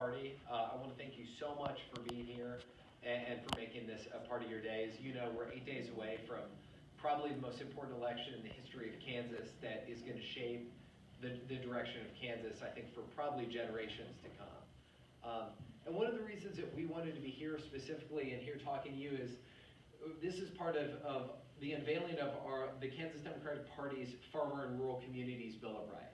Party. I want to thank you so much for being here and for making this a part of your day. As you know, we're 8 days away from probably the most important election in the history of Kansas that is going to shape the direction of Kansas, I think, for probably generations to come. And one of the reasons that we wanted to be here specifically and here talking to you is this is part of the unveiling of the Kansas Democratic Party's Farmer and Rural Communities Bill of Rights.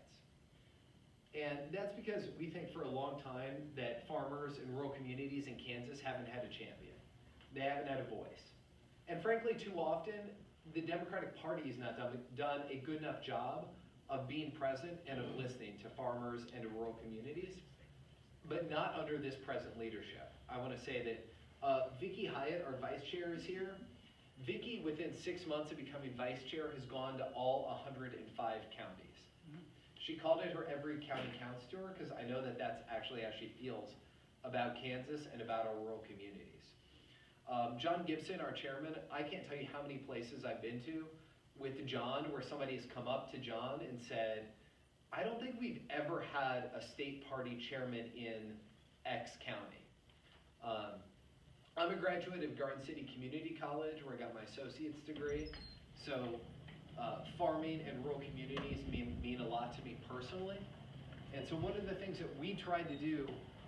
And that's because we think for a long time that farmers and rural communities in Kansas haven't had a champion. They haven't had a voice. And frankly, too often, the Democratic Party has not done a good enough job of being present and of listening to farmers and to rural communities, but not under this present leadership. I want to say that Vicki Hyatt, our vice chair, is here. Vicki, within 6 months of becoming vice chair, has gone to all 105 counties. She called it her every county counts tour because I know that that's actually how she feels about Kansas and about our rural communities. John Gibson, our chairman, I can't tell you how many places I've been to with John where somebody's come up to John and said, I don't think we've ever had a state party chairman in X county. I'm a graduate of Garden City Community College where I got my associate's degree. So farming and rural communities mean a lot to me personally. And so one of the things that we tried to do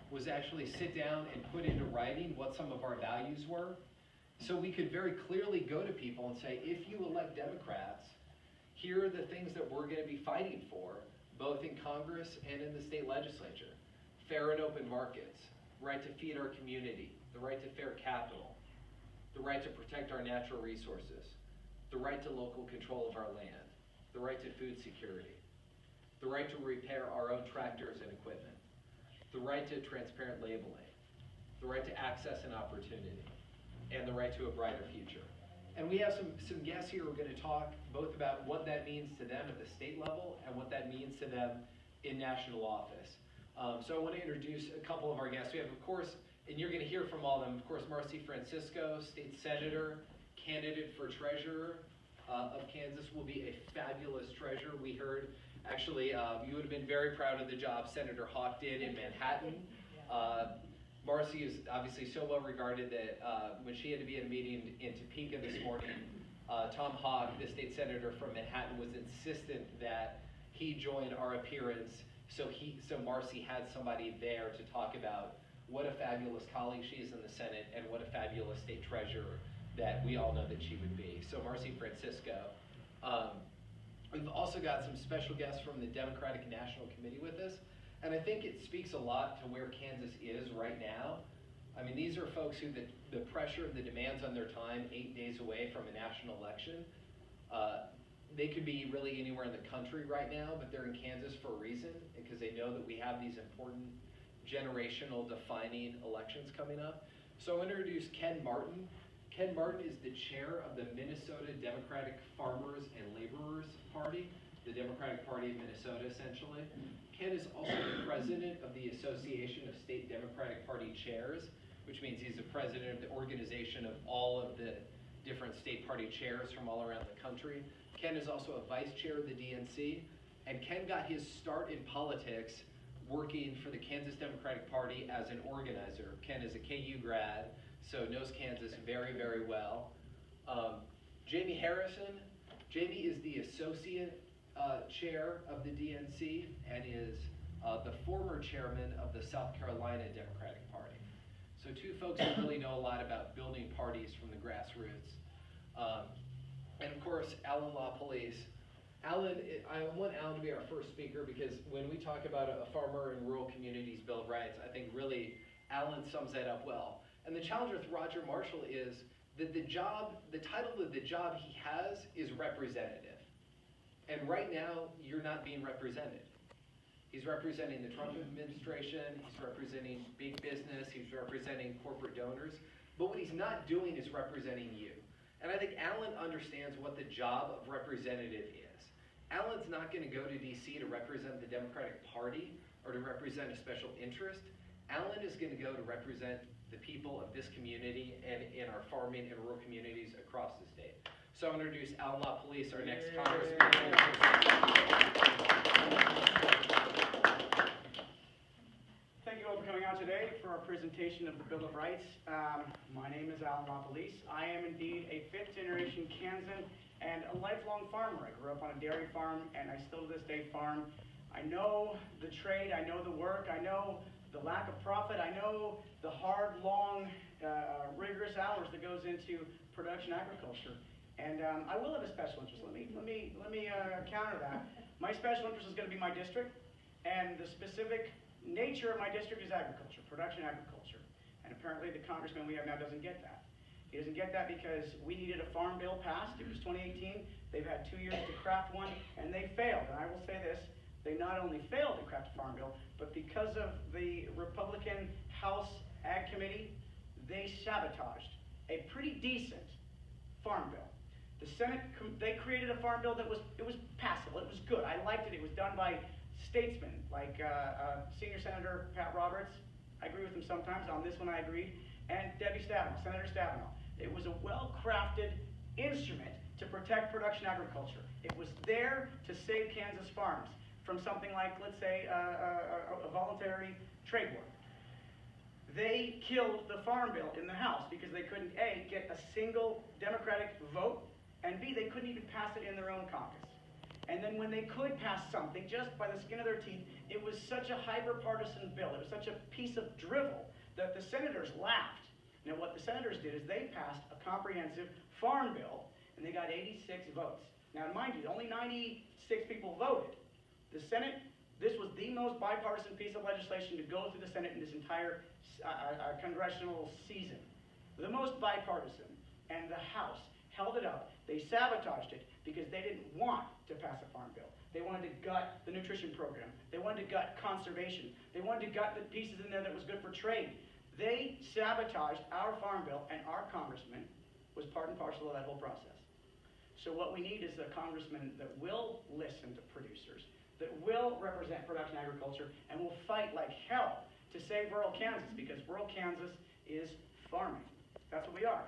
was actually sit down and put into writing what some of our values were, so we could very clearly go to people and say, if you elect Democrats, here are the things that we're going to be fighting for, both in Congress and in the state legislature. Fair and open markets, right to feed our community, the right to fair capital, the right to protect our natural resources, the right to local control of our land, the right to food security, the right to repair our own tractors and equipment, the right to transparent labeling, the right to access and opportunity, and the right to a brighter future. And we have some guests here who are going to talk both about what that means to them at the state level and what that means to them in national office. So I want to introduce a couple of our guests. We have, of course, and you're going to hear from all of them, of course, Marcy Francisco, state senator, candidate for treasurer of Kansas, will be a fabulous treasurer. We heard, actually, you would have been very proud of the job Senator Hawk did in Manhattan. Marcy is obviously so well regarded that when she had to be at a meeting in Topeka this morning, Tom Hawk, the state senator from Manhattan, was insistent that he join our appearance so Marcy had somebody there to talk about what a fabulous colleague she is in the Senate and what a fabulous state treasurer that we all know that she would be. So Marcy Francisco. We've also got some special guests from the Democratic National Committee with us, and I think it speaks a lot to where Kansas is right now. I mean, these are folks who the pressure and the demands on their time 8 days away from a national election, they could be really anywhere in the country right now, but they're in Kansas for a reason, because they know that we have these important generational defining elections coming up. So I'll introduce Ken Martin. Ken Martin is the chair of the Minnesota Democratic Farmers and Laborers Party, the Democratic Party of Minnesota, essentially. Ken is also the president of the Association of State Democratic Party Chairs, which means he's the president of the organization of all of the different state party chairs from all around the country. Ken is also a vice chair of the DNC, and Ken got his start in politics working for the Kansas Democratic Party as an organizer. Ken is a KU grad, so knows Kansas very, very well. Jamie Harrison. Jamie is the associate chair of the DNC and is the former chairman of the South Carolina Democratic Party. So two folks who really know a lot about building parties from the grassroots. And of course, Alan LaPolice. Alan, I want Alan to be our first speaker because when we talk about a farmer and rural communities Bill of Rights, I think really Alan sums that up well. And the challenge with Roger Marshall is that the title of the job he has is representative. And right now, you're not being represented. He's representing the Trump administration, he's representing big business, he's representing corporate donors, but what he's not doing is representing you. And I think Alan understands what the job of representative is. Alan's not going to go to DC to represent the Democratic Party or to represent a special interest. Alan is going to go to represent the people of this community and in our farming and rural communities across the state. So I'll introduce Alan LaPolice, our next congressman. Thank you all for coming coming out today for our presentation of the Bill of Rights. My name is LaPolice. I am indeed a fifth-generation Kansan and a lifelong farmer. I grew up on a dairy farm, and I still to this day farm. I know the trade, I know the work, I know the lack of profit, I know the hard, long, rigorous hours that goes into production agriculture. And I will have a special interest. Let me counter that. My special interest is going to be my district, and the specific nature of my district is agriculture, production agriculture. And apparently the congressman we have now doesn't get that. He doesn't get that because we needed a farm bill passed. It was 2018. They've had 2 years to craft one, and they failed. And I will say this, they not only failed to craft a farm bill, but because of the Republican House Ag Committee, they sabotaged a pretty decent farm bill. The Senate, they created a farm bill that was passable. It was good. I liked it. It was done by statesmen like Senior Senator Pat Roberts. I agree with him sometimes. On this one I agreed. And Debbie Stabenow, Senator Stabenow. It was a well-crafted instrument to protect production agriculture. It was there to save Kansas farms from something like, let's say, a voluntary trade war. They killed the farm bill in the House because they couldn't, A, get a single Democratic vote, and B, they couldn't even pass it in their own caucus. And then when they could pass something, just by the skin of their teeth, it was such a hyper-partisan bill, it was such a piece of drivel, that the senators laughed. Now what the senators did is they passed a comprehensive farm bill, and they got 86 votes. Now mind you, only 96 people voted. The Senate, this was the most bipartisan piece of legislation to go through the Senate in this entire congressional season. The most bipartisan, and the House held it up. They sabotaged it because they didn't want to pass a farm bill. They wanted to gut the nutrition program. They wanted to gut conservation. They wanted to gut the pieces in there that was good for trade. They sabotaged our farm bill, and our congressman was part and parcel of that whole process. So what we need is a congressman that will listen to producers, that will represent production agriculture, and will fight like hell to save rural Kansas, because rural Kansas is farming. That's what we are.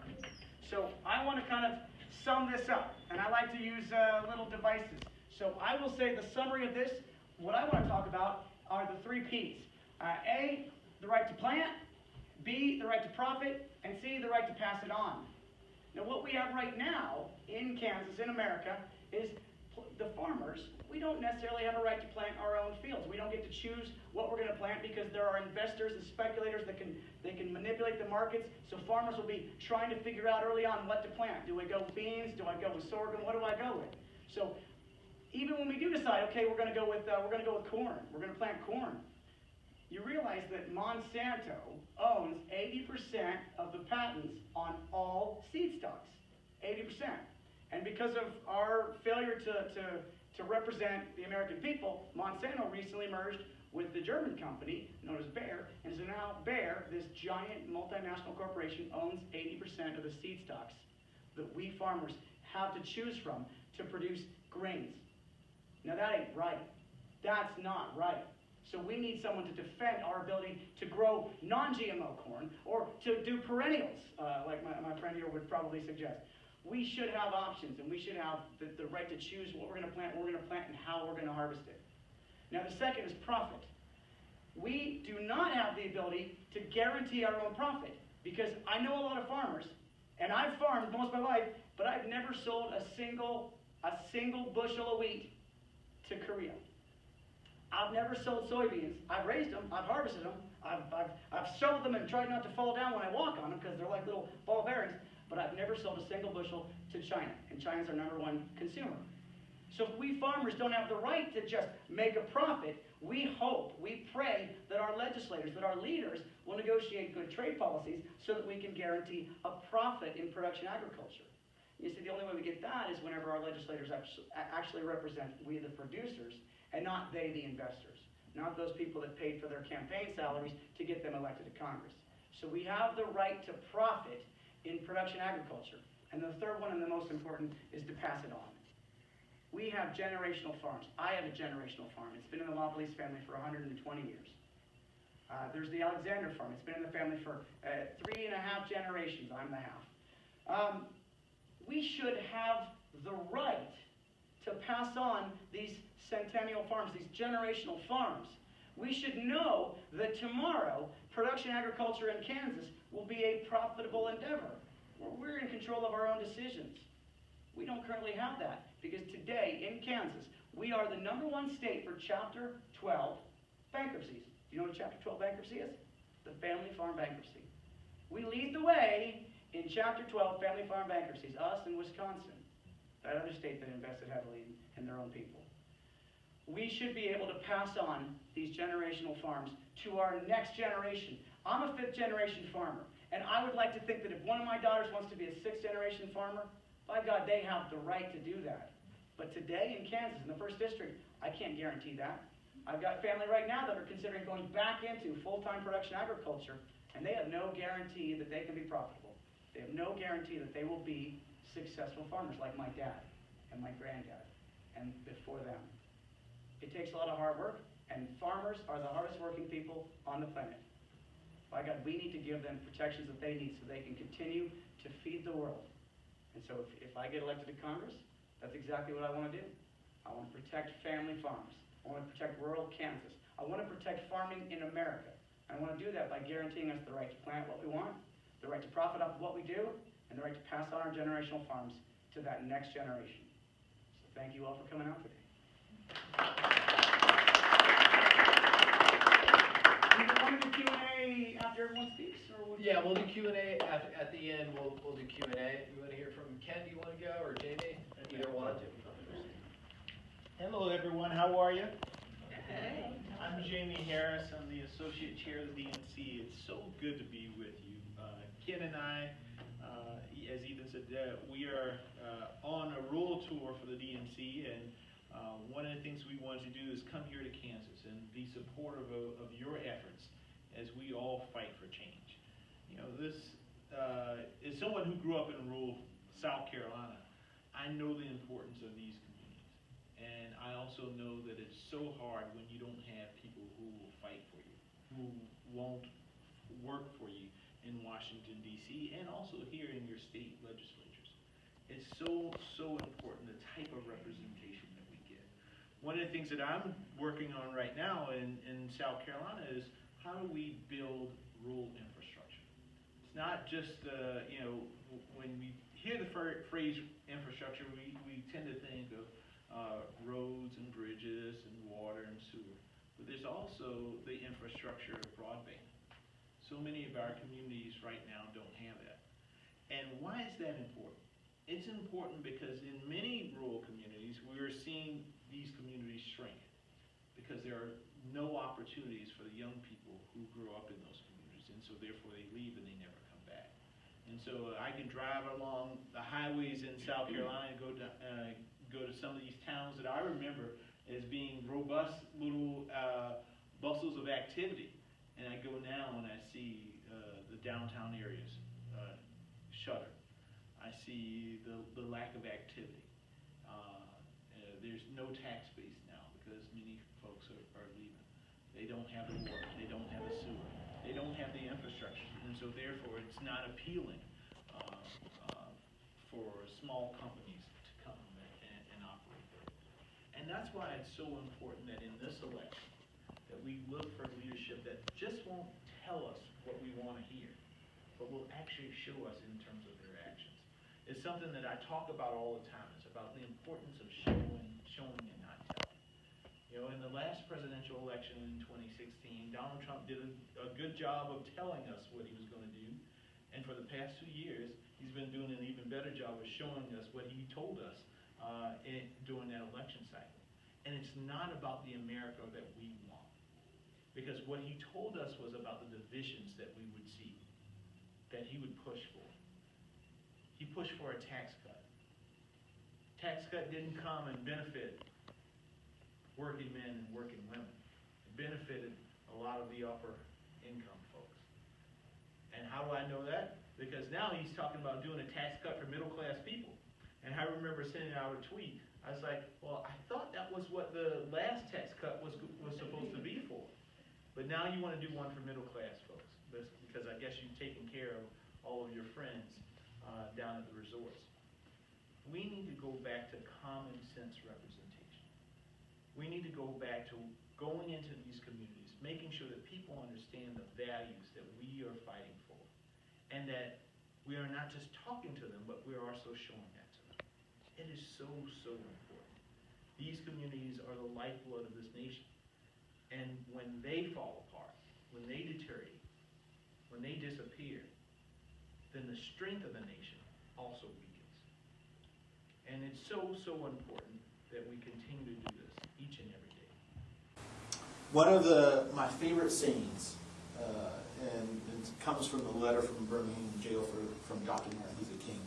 So I want to kind of sum this up, and I like to use little devices. So I will say the summary of this, what I want to talk about are the 3 Ps. A, the right to plant, B, the right to profit, and C, the right to pass it on. Now what we have right now in Kansas, in America, is the farmers, we don't necessarily have a right to plant our own fields. We don't get to choose what we're going to plant because there are investors and speculators that can manipulate the markets. So farmers will be trying to figure out early on what to plant. Do I go with beans? Do I go with sorghum? What do I go with? So even when we do decide, okay, we're going to go with corn. We're going to plant corn. You realize that Monsanto owns 80% of the patents on all seed stocks. 80%. And because of our failure to represent the American people, Monsanto recently merged with the German company known as Bayer, and so now Bayer, this giant multinational corporation, owns 80% of the seed stocks that we farmers have to choose from to produce grains. Now that ain't right. That's not right. So we need someone to defend our ability to grow non-GMO corn or to do perennials, like my friend here would probably suggest. We should have options, and we should have the right to choose what we're going to plant, and how we're going to harvest it. Now the second is profit. We do not have the ability to guarantee our own profit, because I know a lot of farmers, and I've farmed most of my life, but I've never sold a single bushel of wheat to Korea. I've never sold soybeans. I've raised them, I've harvested them, I've shoveled them and tried not to fall down when I walk on them because they're like little ball bearings. But I've never sold a single bushel to China, and China's our #1 consumer. So if we farmers don't have the right to just make a profit, we hope, we pray that our legislators, that our leaders will negotiate good trade policies so that we can guarantee a profit in production agriculture. You see, the only way we get that is whenever our legislators actually represent we the producers, and not they the investors, not those people that paid for their campaign salaries to get them elected to Congress. So we have the right to profit in production agriculture. And the third one, and the most important, is to pass it on. We have generational farms. I have a generational farm. It's been in the LaPolice family for 120 years. There's the Alexander farm. It's been in the family for 3.5 generations. I'm the half. We should have the right to pass on these centennial farms, these generational farms. We should know that tomorrow production agriculture in Kansas will be a profitable endeavor, where we're in control of our own decisions. We don't currently have that, because today in Kansas, we are the #1 state for Chapter 12 bankruptcies. Do you know what a Chapter 12 bankruptcy is? The family farm bankruptcy. We lead the way in Chapter 12 family farm bankruptcies, us and Wisconsin, that other state that invested heavily in their own people. We should be able to pass on these generational farms to our next generation. I'm a 5th generation farmer, and I would like to think that if one of my daughters wants to be a 6th generation farmer, by God, they have the right to do that. But today in Kansas, in the 1st District, I can't guarantee that. I've got family right now that are considering going back into full-time production agriculture, and they have no guarantee that they can be profitable. They have no guarantee that they will be successful farmers like my dad and my granddad and before them. It takes a lot of hard work, and farmers are the hardest working people on the planet. By God, we need to give them protections that they need so they can continue to feed the world. And so if I get elected to Congress, that's exactly what I want to do. I want to protect family farms. I want to protect rural Kansas. I want to protect farming in America. I want to do that by guaranteeing us the right to plant what we want, the right to profit off of what we do, and the right to pass on our generational farms to that next generation. So thank you all for coming out today. We want to do Q&A after everyone speaks? Or Yeah, we'll do Q&A at the end. We'll do Q&A. You want to hear from Ken? Do you want to go, or Jamie? Either one. Hello, everyone. How are you? Hey. I'm Jamie Harris. I'm the Associate Chair of the DNC. It's so good to be with you. Ken and I, as Ethan said, we are on a rural tour for the DNC, and one of the things we wanted to do is come here to Kansas and be supportive of your efforts as we all fight for change. You know, this is someone who grew up in rural South Carolina. I know the importance of these communities, and I also know that it's so hard when you don't have people who will fight for you, who won't work for you in Washington, D.C., and also here in your state legislatures. It's so important, the type of representation that we get. One of the things that I'm working on right now in South Carolina is how do we build rural infrastructure? It's not just, when we hear the phrase infrastructure, we tend to think of roads and bridges and water and sewer. But there's also the infrastructure of broadband. So many of our communities right now don't have that. And why is that important? It's important because in many rural communities, we're seeing these communities shrink because there are no opportunities for the young people who grow up in those communities, and so therefore they leave and they never come back. And so I can drive along the highways in South Carolina and go to some of these towns that I remember as being robust little bustles of activity. And I go now and I see the downtown areas shutter. I see the lack of activity. There's no tax base now because many folks are leaving. They don't have the water. They don't have the sewer. They don't have the infrastructure. And so therefore it's not appealing for small companies to come and operate there. And that's why it's so important that in this election, that we look for leadership that just won't tell us what we want to hear, but will actually show us in terms of their actions. It's something that I talk about all the time. It's about the importance of showing and not telling. You know, in the last presidential election in 2016, Donald Trump did a good job of telling us what he was going to do, and for the past 2 years, he's been doing an even better job of showing us what he told us during that election cycle. And it's not about the America that we want. Because what he told us was about the divisions that we would see, that he would push for. He pushed for a tax cut. Tax cut didn't come and benefit working men and working women. It benefited a lot of the upper income folks. And how do I know that? Because now he's talking about doing a tax cut for middle class people. And I remember sending out a tweet. I was like, well, I thought that was what the last tax cut was supposed to be for. But now you want to do one for middle class folks, because I guess you've taken care of all of your friends down at the resorts. We need to go back to common sense representation. We need to go back to going into these communities, making sure that people understand the values that we are fighting for, and that we are not just talking to them, but we are also showing that to them. It is so, so important. These communities are the lifeblood of this nation. And when they fall apart, when they deteriorate, when they disappear, then the strength of the nation also weakens. And it's so, so important that we continue to do this each and every day. One of my favorite sayings, and it comes from the letter from Birmingham jail from Dr. Martin Luther King.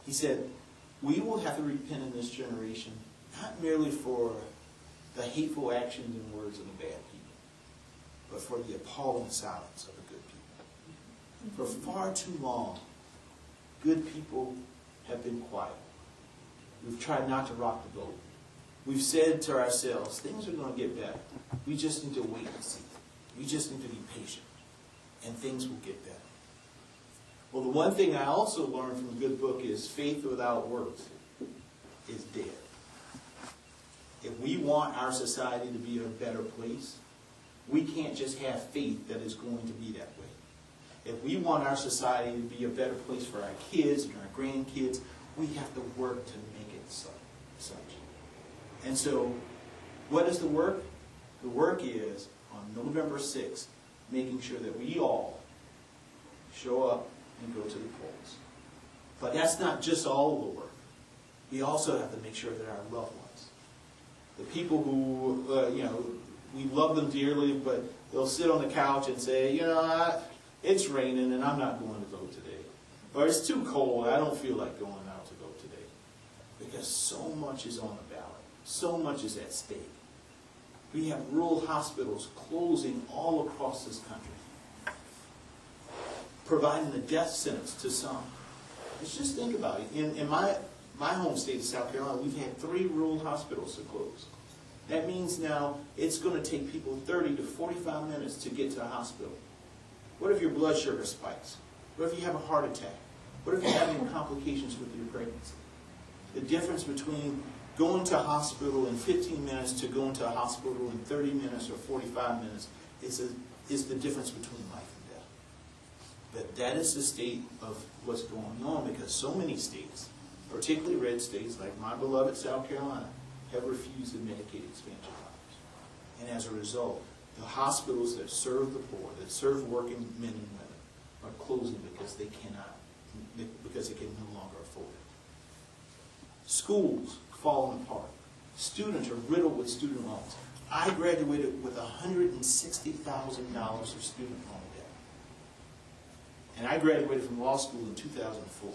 He said, "We will have to repent in this generation, not merely for the hateful actions and words of the bad people, but for the appalling silence of the good people. For far too long, good people have been quiet. We've tried not to rock the boat. We've said to ourselves, things are going to get better. We just need to wait and see. We just need to be patient, and things will get better." Well, the one thing I also learned from the good book is faith without works is dead. If we want our society to be a better place, we can't just have faith that it's going to be that way. If we want our society to be a better place for our kids and our grandkids, we have to work to make it such. And so, what is the work? The work is, on November 6th, making sure that we all show up and go to the polls. But that's not just all of the work. We also have to make sure that our loved ones, the people who, we love them dearly, but they'll sit on the couch and say, it's raining and I'm not going to vote today. Or it's too cold, I don't feel like going out to vote today. Because so much is on the ballot. So much is at stake. We have rural hospitals closing all across this country, providing the death sentence to some. Let's just think about it. In my home state of South Carolina, we've had 3 rural hospitals to close. That means now it's going to take people 30 to 45 minutes to get to the hospital. What if your blood sugar spikes? What if you have a heart attack? What if you're having complications with your pregnancy? The difference between going to a hospital in 15 minutes to going to a hospital in 30 minutes or 45 minutes is the difference between life and death. But that is the state of what's going on, because so many states, particularly red states like my beloved South Carolina, have refused the Medicaid expansion dollars. And as a result, the hospitals that serve the poor, that serve working men and women, are closing because they can no longer afford it. Schools falling apart. Students are riddled with student loans. I graduated with $160,000 of student loan debt. And I graduated from law school in 2004.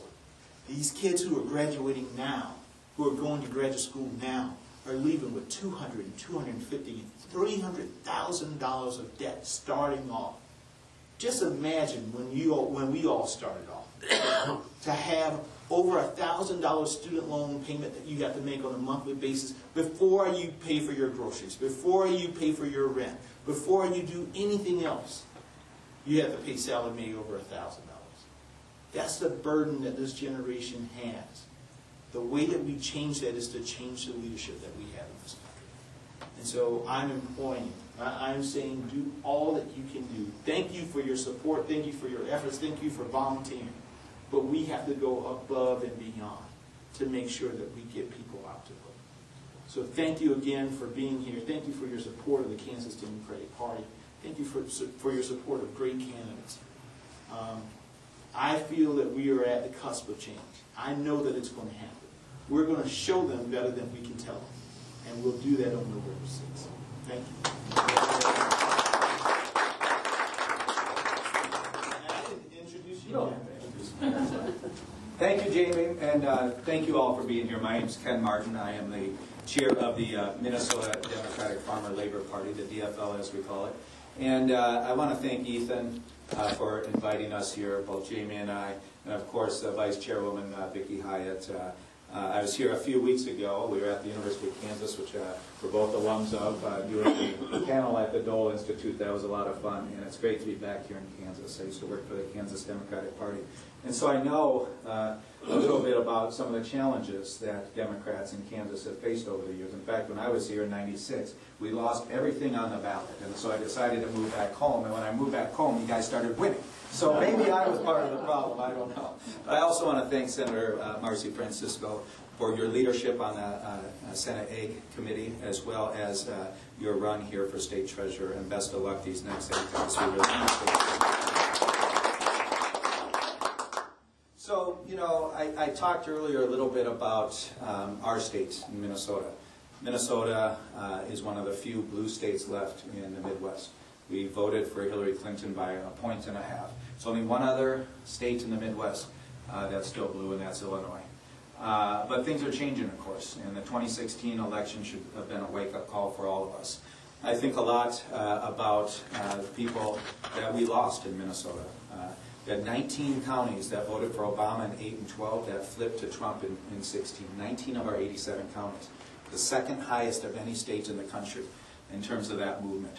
These kids who are graduating now, who are going to graduate school now, are leaving with $200,000, $250,000, $300,000 of debt starting off. Just imagine when we all started off, to have over $1,000 student loan payment that you have to make on a monthly basis before you pay for your groceries, before you pay for your rent, before you do anything else. You have to pay Sallie Mae over $1,000. That's the burden that this generation has. The way that we change that is to change the leadership that we have in this country. And so I'm imploring you. I'm saying do all that you can do. Thank you for your support. Thank you for your efforts. Thank you for volunteering. But we have to go above and beyond to make sure that we get people out to vote. So thank you again for being here. Thank you for your support of the Kansas Democratic Party. Thank you for your support of great candidates. I feel that we are at the cusp of change. I know that it's going to happen. We're going to show them better than we can tell them. And we'll do that on November 6th. Thank you. I didn't introduce you. No. Thank you, Jamie, and thank you all for being here. My name is Ken Martin. I am the chair of the Minnesota Democratic Farmer Labor Party, the DFL as we call it. And I want to thank Ethan for inviting us here, both Jamie and I, and of course Vice Chairwoman Vicki Hyatt. I was here a few weeks ago. We were at the University of Kansas, which we're both alums of, doing the panel at the Dole Institute. That was a lot of fun, and it's great to be back here in Kansas. I used to work for the Kansas Democratic Party. And so I know a little bit about some of the challenges that Democrats in Kansas have faced over the years. In fact, when I was here in '96, we lost everything on the ballot, and so I decided to move back home, and when I moved back home, you guys started winning. So maybe I was part of the problem, I don't know. But I also want to thank Senator Marcy Francisco for your leadership on the Senate Ag Committee, as well as your run here for State Treasurer, and best of luck these next 8 months. We really appreciate it. So, you know, I talked earlier a little bit about our state in Minnesota. Minnesota is one of the few blue states left in the Midwest. We voted for Hillary Clinton by 1.5 points. There's only one other state in the Midwest that's still blue, and that's Illinois. But things are changing, of course, and the 2016 election should have been a wake-up call for all of us. I think a lot about people that we lost in Minnesota. We had 19 counties that voted for Obama in 8 and 12 that flipped to Trump in 16. 19 of our 87 counties. The second highest of any state in the country in terms of that movement.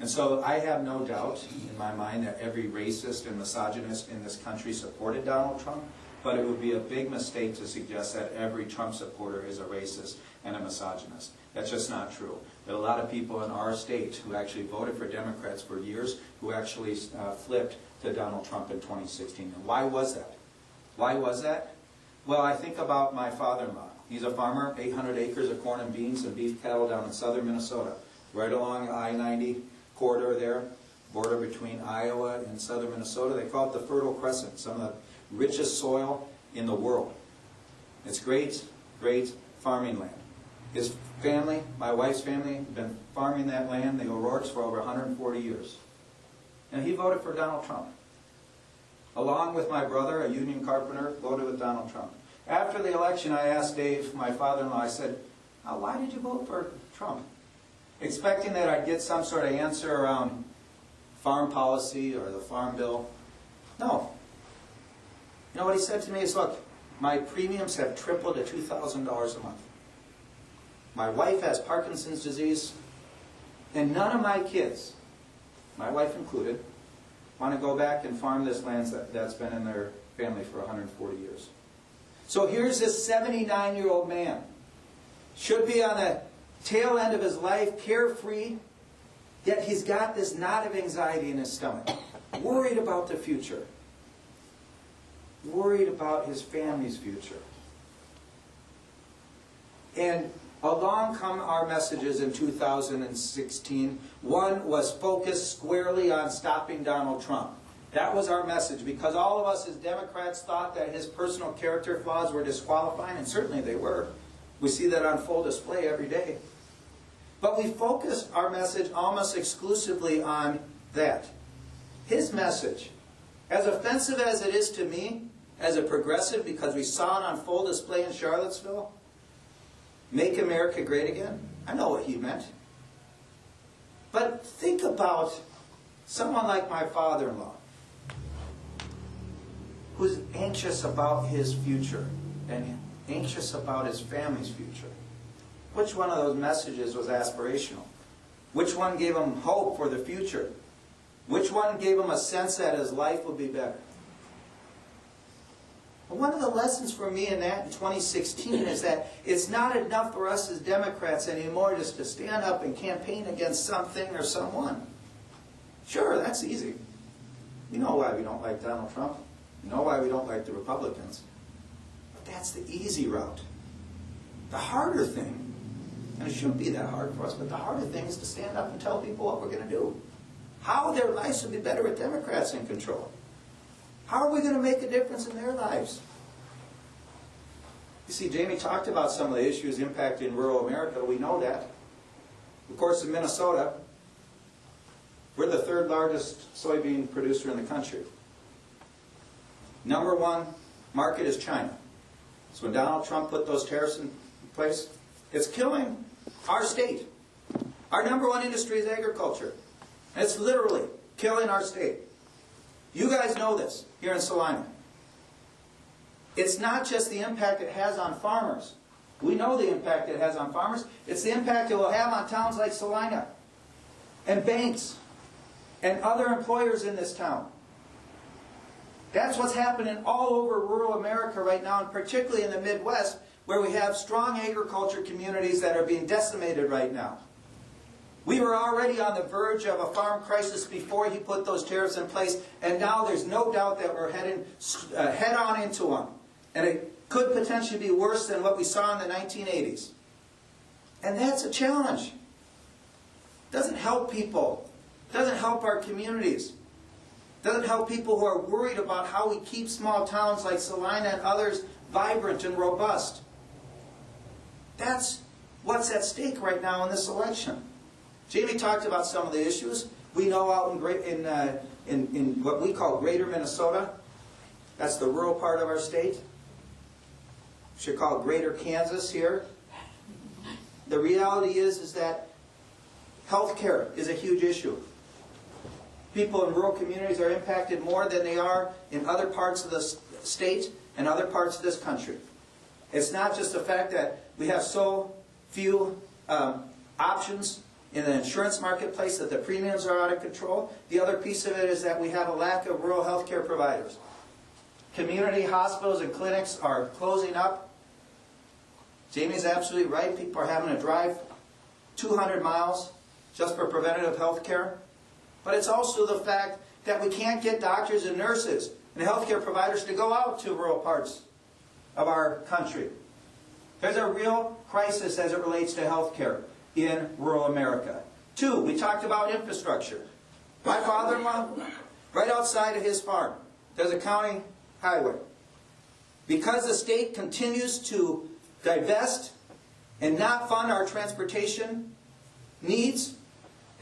And so I have no doubt in my mind that every racist and misogynist in this country supported Donald Trump, but it would be a big mistake to suggest that every Trump supporter is a racist and a misogynist. That's just not true. There are a lot of people in our state who actually voted for Democrats for years who actually flipped to Donald Trump in 2016. And why was that? Why was that? Well, I think about my father-in-law. He's a farmer, 800 acres of corn and beans and beef cattle down in southern Minnesota, right along I-90 corridor there, border between Iowa and southern Minnesota. They call it the Fertile Crescent, some of the richest soil in the world. It's great, great farming land. His family, my wife's family, have been farming that land, the O'Rourke's, for over 140 years. And he voted for Donald Trump. Along with my brother, a union carpenter, voted with Donald Trump. After the election, I asked Dave, my father-in-law, I said, why did you vote for Trump? Expecting that I'd get some sort of answer around farm policy or the farm bill. No. You know what he said to me is, look, my premiums have tripled to $2,000 a month. My wife has Parkinson's disease, and none of my kids, my wife included, want to go back and farm this land that's been in their family for 140 years. So here's this 79-year-old man, should be on the tail end of his life, carefree, yet he's got this knot of anxiety in his stomach, worried about the future, worried about his family's future. And along come our messages in 2016. One was focused squarely on stopping Donald Trump. That was our message, because all of us as Democrats thought that his personal character flaws were disqualifying, and certainly they were. We see that on full display every day. But we focused our message almost exclusively on that. His message, as offensive as it is to me, as a progressive, because we saw it on full display in Charlottesville, make America great again. I know what he meant. But think about someone like my father-in-law, who's anxious about his future and anxious about his family's future. Which one of those messages was aspirational? Which one gave him hope for the future? Which one gave him a sense that his life would be better? Well, one of the lessons for me in that in 2016 is that it's not enough for us as Democrats anymore just to stand up and campaign against something or someone. Sure, that's easy. You know why we don't like Donald Trump. You know why we don't like the Republicans. But that's the easy route. The harder thing, and it shouldn't be that hard for us, but the harder thing is to stand up and tell people what we're going to do. How their lives would be better with Democrats in control. How are we going to make a difference in their lives? You see, Jamie talked about some of the issues impacting rural America. We know that. Of course, in Minnesota, we're the third largest soybean producer in the country. Number one market is China. So when Donald Trump put those tariffs in place, it's killing our state. Our number one industry is agriculture. And it's literally killing our state. You guys know this here in Salina. It's not just the impact it has on farmers. We know the impact it has on farmers. It's the impact it will have on towns like Salina and banks and other employers in this town. That's what's happening all over rural America right now, and particularly in the Midwest, where we have strong agriculture communities that are being decimated right now. We were already on the verge of a farm crisis before he put those tariffs in place, and now there's no doubt that we're heading head-on into one. And it could potentially be worse than what we saw in the 1980s. And that's a challenge. It doesn't help people. It doesn't help our communities. It doesn't help people who are worried about how we keep small towns like Salina and others vibrant and robust. That's what's at stake right now in this election. Jamie talked about some of the issues. We know out in what we call Greater Minnesota, that's the rural part of our state. We should call it Greater Kansas here. The reality is that health care is a huge issue. People in rural communities are impacted more than they are in other parts of the state and other parts of this country. It's not just the fact that we have so few options in the insurance marketplace that the premiums are out of control. The other piece of it is that we have a lack of rural health care providers. Community hospitals and clinics are closing up. Jamie's absolutely right. People are having to drive 200 miles just for preventative health care. But it's also the fact that we can't get doctors and nurses and health care providers to go out to rural parts of our country. There's a real crisis as it relates to health care in rural America. 2, we talked about infrastructure. My father-in-law, right outside of his farm, there's a county highway. Because the state continues to divest and not fund our transportation needs,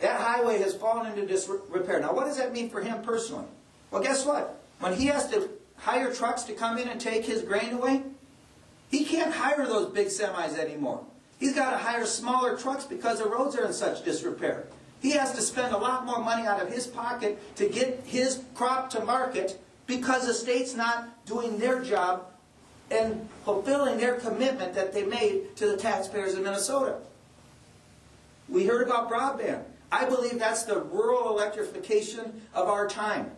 that highway has fallen into disrepair. Now, what does that mean for him personally? Well, guess what? When he has to hire trucks to come in and take his grain away, he can't hire those big semis anymore. He's got to hire smaller trucks because the roads are in such disrepair. He has to spend a lot more money out of his pocket to get his crop to market because the state's not doing their job and fulfilling their commitment that they made to the taxpayers of Minnesota. We heard about broadband. I believe that's the rural electrification of our time.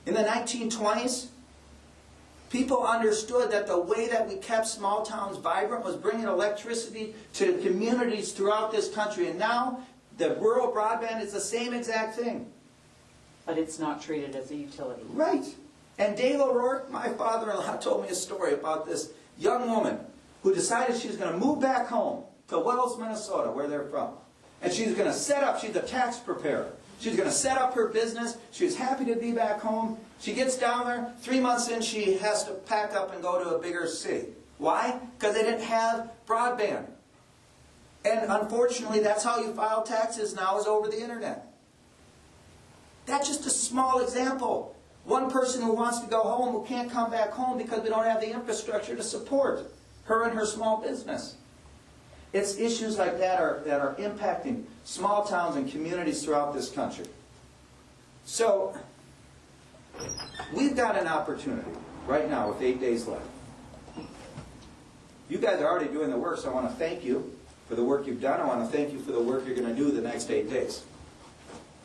In the 1920s, people understood that the way that we kept small towns vibrant was bringing electricity to communities throughout this country. And now, the rural broadband is the same exact thing. But it's not treated as a utility. Right. And Dale O'Rourke, my father-in-law, told me a story about this young woman who decided she was going to move back home to Wells, Minnesota, where they're from. And she's going to set up, she's a tax preparer. She's going to set up her business. She was happy to be back home. She gets down there. 3 months in, she has to pack up and go to a bigger city. Why? Because they didn't have broadband. And unfortunately, that's how you file taxes now, is over the internet. That's just a small example. One person who wants to go home who can't come back home because we don't have the infrastructure to support her and her small business. It's issues like that are impacting small towns and communities throughout this country. So, we've got an opportunity right now with 8 days left. You guys are already doing the work, so I want to thank you for the work you've done. I want to thank you for the work you're going to do the next 8 days.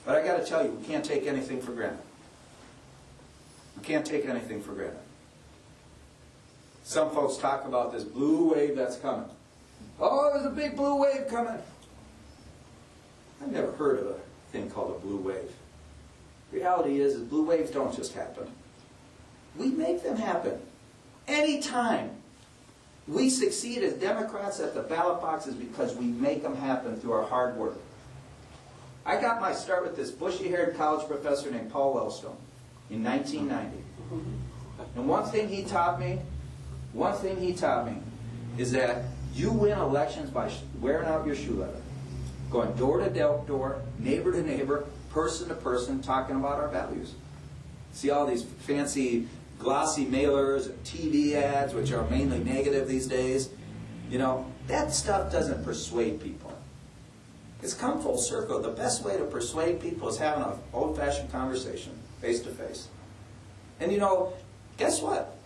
But I got to tell you, we can't take anything for granted. We can't take anything for granted. Some folks talk about this blue wave that's coming. Oh, there's a big blue wave coming. I've never heard of a thing called a blue wave. Reality is blue waves don't just happen. We make them happen. Anytime we succeed as Democrats at the ballot boxes because we make them happen through our hard work. I got my start with this bushy-haired college professor named Paul Wellstone in 1990. And one thing he taught me is that you win elections by wearing out your shoe leather, going door to door, neighbor to neighbor, person to person, talking about our values. See all these fancy glossy mailers and TV ads, which are mainly negative these days. You know, that stuff doesn't persuade people. It's come full circle. The best way to persuade people is having an old-fashioned conversation, face to face. And you know, guess what?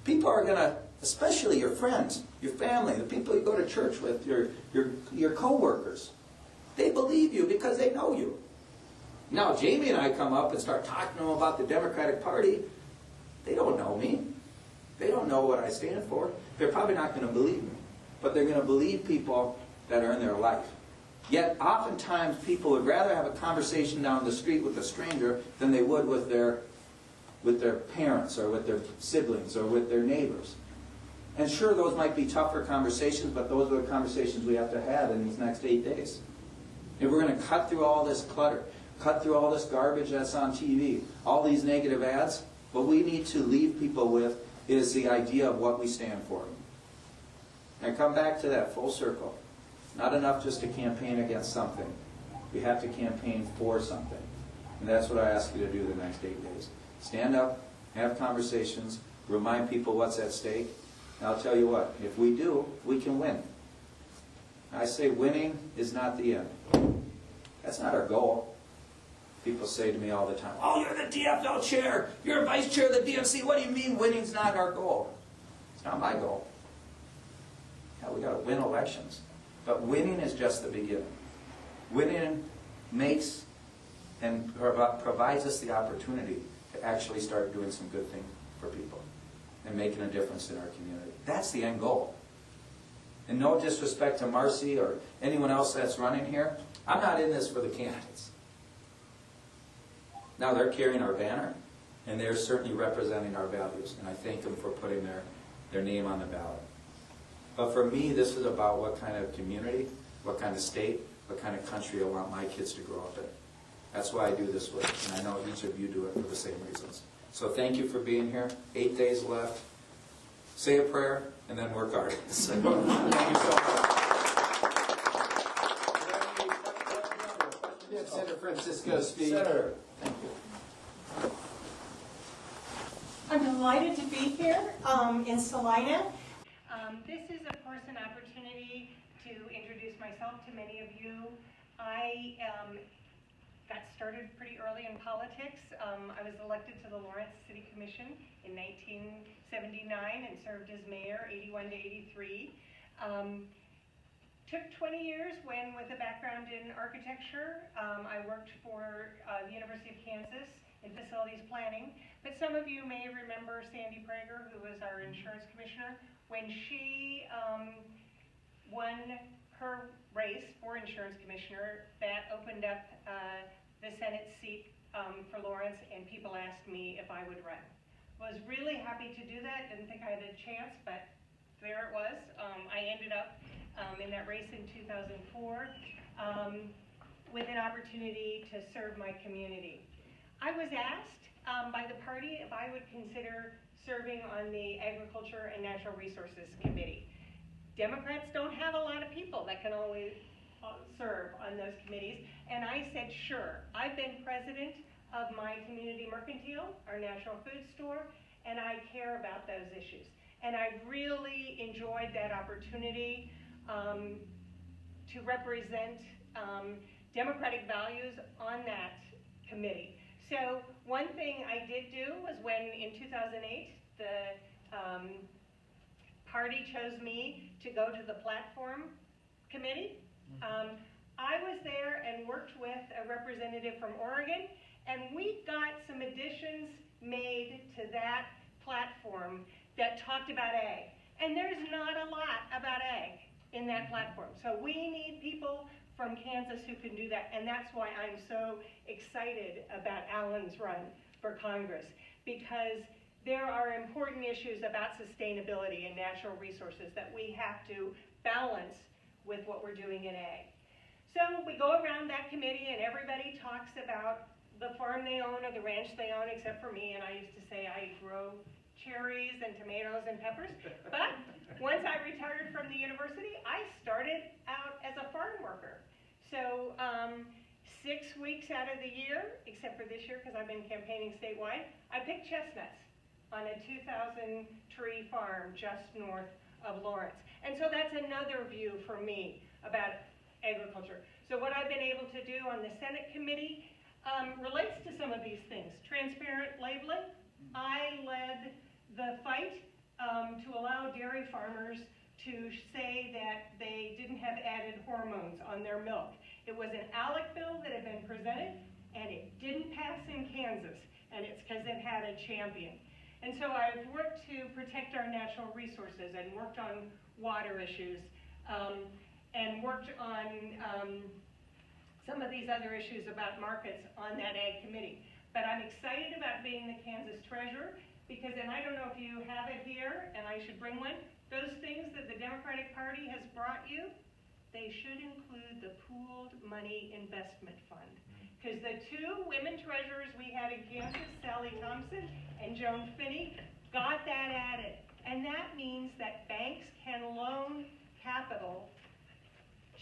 People are going to, especially your friends, your family, the people you go to church with, your co-workers, they believe you because they know you. Now, Jamie and I come up and start talking to them about the Democratic Party. They don't know me. They don't know what I stand for. They're probably not going to believe me. But they're going to believe people that are in their life. Yet, oftentimes, people would rather have a conversation down the street with a stranger than they would with their parents or with their siblings or with their neighbors. And sure, those might be tougher conversations, but those are the conversations we have to have in these next 8 days. If we're going to cut through all this clutter, cut through all this garbage that's on TV, all these negative ads, what we need to leave people with is the idea of what we stand for. And come back to that full circle. Not enough just to campaign against something. We have to campaign for something. And that's what I ask you to do the next 8 days. Stand up, have conversations, remind people what's at stake. And I'll tell you what, if we do, we can win. I say winning is not the end. That's not our goal. People say to me all the time, oh, you're the DFL chair, you're vice chair of the DNC, what do you mean winning's not our goal? It's not my goal. Yeah, we got to win elections. But winning is just the beginning. Winning makes and provides us the opportunity to actually start doing some good things for people and making a difference in our community. That's the end goal. And no disrespect to Marcy or anyone else that's running here, I'm not in this for the candidates. Now they're carrying our banner, and they're certainly representing our values, and I thank them for putting their name on the ballot. But for me, this is about what kind of community, what kind of state, what kind of country I want my kids to grow up in. That's why I do this work, and I know each of you do it for the same reasons. So thank you for being here. 8 days left. Say a prayer, and then work hard. So, thank you so much. Senator Francisco speak. Senator, thank you. I'm delighted to be here in Salina. This is, of course, an opportunity to introduce myself to many of you. I got started pretty early in politics. I was elected to the Lawrence City Commission in 1979 and served as mayor 81 to 83. Took 20 years when, with a background in architecture, I worked for the University of Kansas in facilities planning. But some of you may remember Sandy Prager, who was our insurance commissioner, when she won her race for insurance commissioner. That opened up the Senate seat for Lawrence, and people asked me if I would run. Was really happy to do that. Didn't think I had a chance, but there it was. I ended up in that race in 2004 with an opportunity to serve my community. I was asked by the party if I would consider serving on the Agriculture and Natural Resources Committee. Democrats don't have a lot of people that can always serve on those committees, and I said sure. I've been president of my community mercantile, our natural food store, and I care about those issues. And I really enjoyed that opportunity to represent democratic values on that committee. So one thing I did do was when in 2008 the party chose me to go to the platform committee. I was there and worked with a representative from Oregon, and we got some additions made to that platform that talked about ag. And there's not a lot about ag in that platform. So we need people from Kansas who can do that, and that's why I'm so excited about Alan's run for Congress, because there are important issues about sustainability and natural resources that we have to balance with what we're doing in ag. So we go around that committee and everybody talks about the farm they own or the ranch they own, except for me, and I used to say I grow cherries and tomatoes and peppers. But once I retired from the university, I started out as a farm worker. So 6 weeks out of the year, except for this year because I've been campaigning statewide, I picked chestnuts on a 2,000 tree farm just north of Lawrence. And so that's another view for me about agriculture. So what I've been able to do on the Senate committee relates to some of these things. Transparent labeling. I led the fight to allow dairy farmers to say that they didn't have added hormones on their milk. It was an ALEC bill that had been presented, and it didn't pass in Kansas, and it's because it had a champion. And so I've worked to protect our natural resources and worked on water issues, and worked on some of these other issues about markets on that Ag Committee. But I'm excited about being the Kansas treasurer because, and I don't know if you have it here, and I should bring one, those things that the Democratic Party has brought you, they should include the pooled money investment fund. Because the two women treasurers we had in Kansas, Sally Thompson and Joan Finney, got that added. And that means that banks can loan capital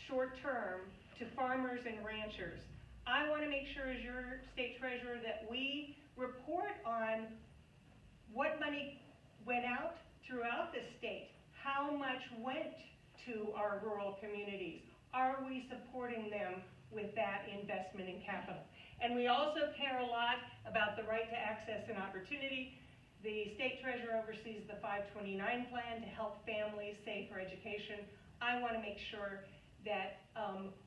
short-term to farmers and ranchers. I want to make sure as your state treasurer that we report on what money went out throughout the state, how much went to our rural communities. Are we supporting them with that investment in capital? And we also care a lot about the right to access and opportunity. The state treasurer oversees the 529 plan to help families save for education. I want to make sure that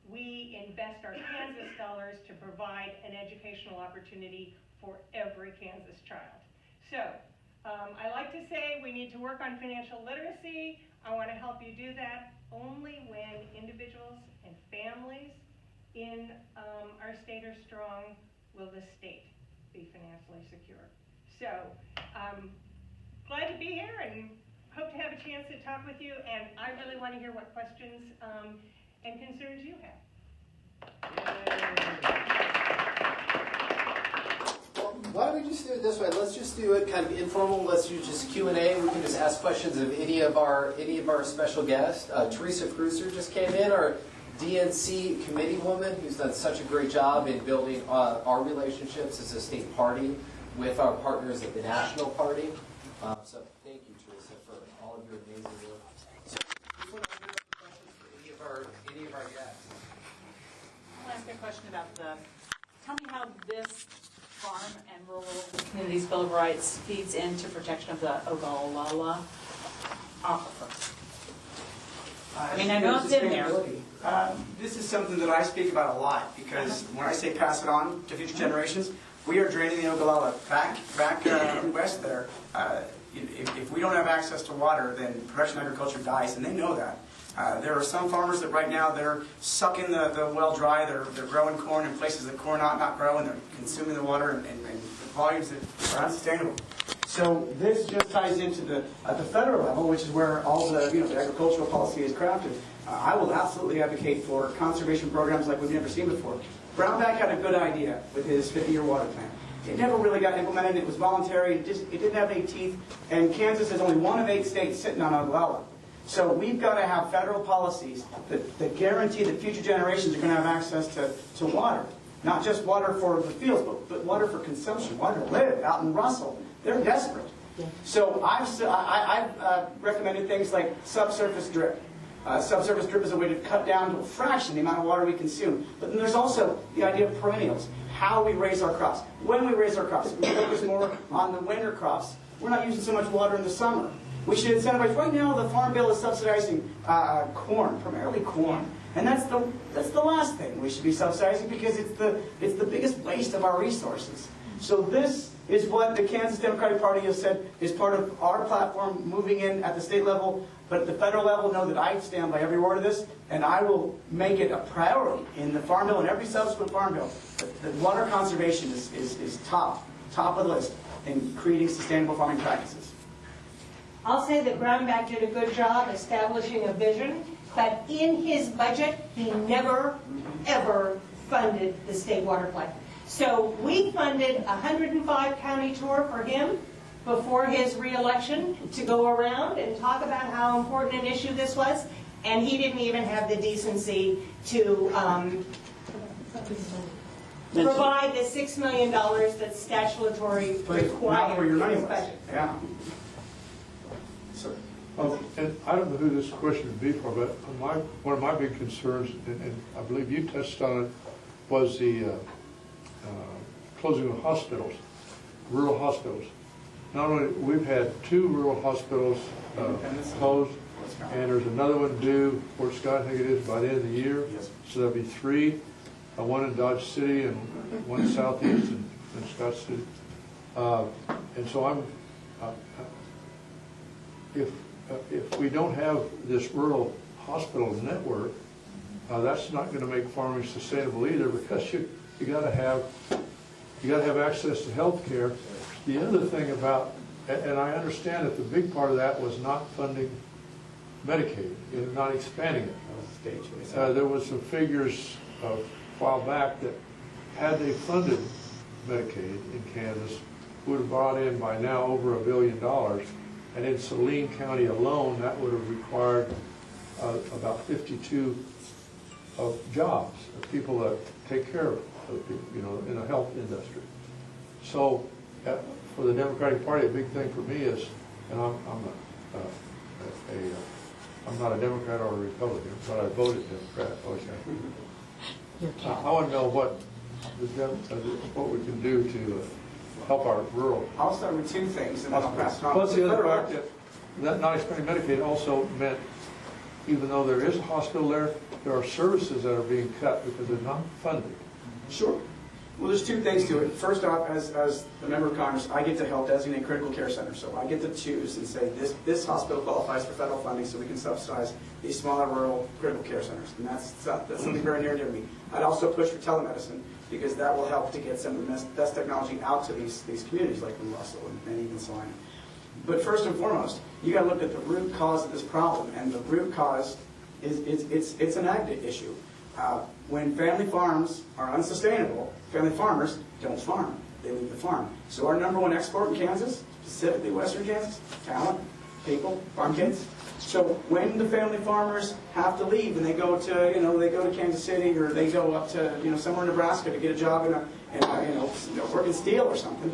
we invest our Kansas dollars to provide an educational opportunity for every Kansas child. So I like to say we need to work on financial literacy. I want to help you do that. Only when individuals and families in our state are strong will the state be financially secure. So glad to be here and hope to have a chance to talk with you, and I really want to hear what questions and concerns you have. Well, why don't we just do it this way? Let's just do it kind of informal. Let's do just Q&A. We can just ask questions of any of our special guests. Teresa Cruiser just came in, our DNC committee woman, who's done such a great job in building our relationships as a state party with our partners at the national party. So thank you, Teresa, for all of your amazing work. So we want to open up the questions for any of our guests. I'll ask a question about tell me how this farm and rural communities Bill of Rights feeds into protection of the Ogallala aquifer. I mean, I know it's in there. This is something that I speak about a lot because when I say pass it on to future generations, we are draining the Ogallala back west there. If we don't have access to water, then production agriculture dies, and they know that. There are some farmers that right now they're sucking the well dry. They're growing corn in places that corn ought not grow, and they're consuming the water in volumes that are unsustainable. So this just ties into at the federal level, which is where all the the agricultural policy is crafted. I will absolutely advocate for conservation programs like we've never seen before. Brownback had a good idea with his 50-year water plan. It never really got implemented. It was voluntary. It didn't have any teeth. And Kansas is only one of 8 states sitting on Ogallala. So we've got to have federal policies that guarantee that future generations are going to have access to water. Not just water for the fields, but water for consumption, water to live out in Russell. They're desperate. So I've recommended things like subsurface drip. Subsurface drip is a way to cut down to a fraction the amount of water we consume. But then there's also the idea of perennials, how we raise our crops. When we raise our crops, we focus more on the winter crops. We're not using so much water in the summer. We should incentivize. Right now, the Farm Bill is subsidizing corn, primarily corn. And that's the last thing we should be subsidizing because it's the biggest waste of our resources. So this is what the Kansas Democratic Party has said is part of our platform moving in at the state level. But at the federal level, know that I stand by every word of this, and I will make it a priority in the Farm Bill and every subsequent Farm Bill. That water conservation is top of the list in creating sustainable farming practices. I'll say that Brownback did a good job establishing a vision, but in his budget, he never, ever funded the state water plan. So we funded a 105 county tour for him before his re-election to go around and talk about how important an issue this was, and he didn't even have the decency to provide the $6 million that's statutory required for your money in his was. budget. Yeah. Sir. And I don't know who this question would be for, but one of my big concerns, and I believe you touched on it, was the closing of hospitals, rural hospitals. Not only, we've had 2 rural hospitals closed, and there's another one due, Fort Scott, I think it is, by the end of the year. Yes. So there'll be 3. one in Dodge City and one southeast in Scott City. And so if we don't have this rural hospital network, that's not going to make farming sustainable either, because you got to have access to health care. The other thing about, and I understand that the big part of that was not funding Medicaid, not expanding it. There was some figures a while back that had they funded Medicaid in Kansas, would have brought in by now over $1 billion, and in Saline County alone, that would have required about 52 of jobs, of people that take care of people, you know, in the health industry. So, for the Democratic Party, a big thing for me is, and I'm not a Democrat or a Republican, but I voted Democrat. I want to know what we can do to help our rural. I'll start with two things, and then I'll pass it on. Plus the other part, that not expanding Medicaid also meant, even though there is a hospital there, there are services that are being cut because they're not funded. Sure. Well, there's two things to it. First off, as the member of Congress, I get to help designate critical care centers. So I get to choose and say, this hospital qualifies for federal funding so we can subsidize these smaller rural critical care centers. And that's something very near to me. I'd also push for telemedicine, because that will help to get some of the best technology out to these communities like in Russell and even Salina. But first and foremost, you got to look at the root cause of this problem. And the root cause is it's an ag issue. When family farms are unsustainable, family farmers don't farm. They leave the farm. So our #1 export in Kansas, specifically Western Kansas, talent, people, farm kids. So when the family farmers have to leave and they go to Kansas City, or they go up to somewhere in Nebraska to get a job in working steel or something,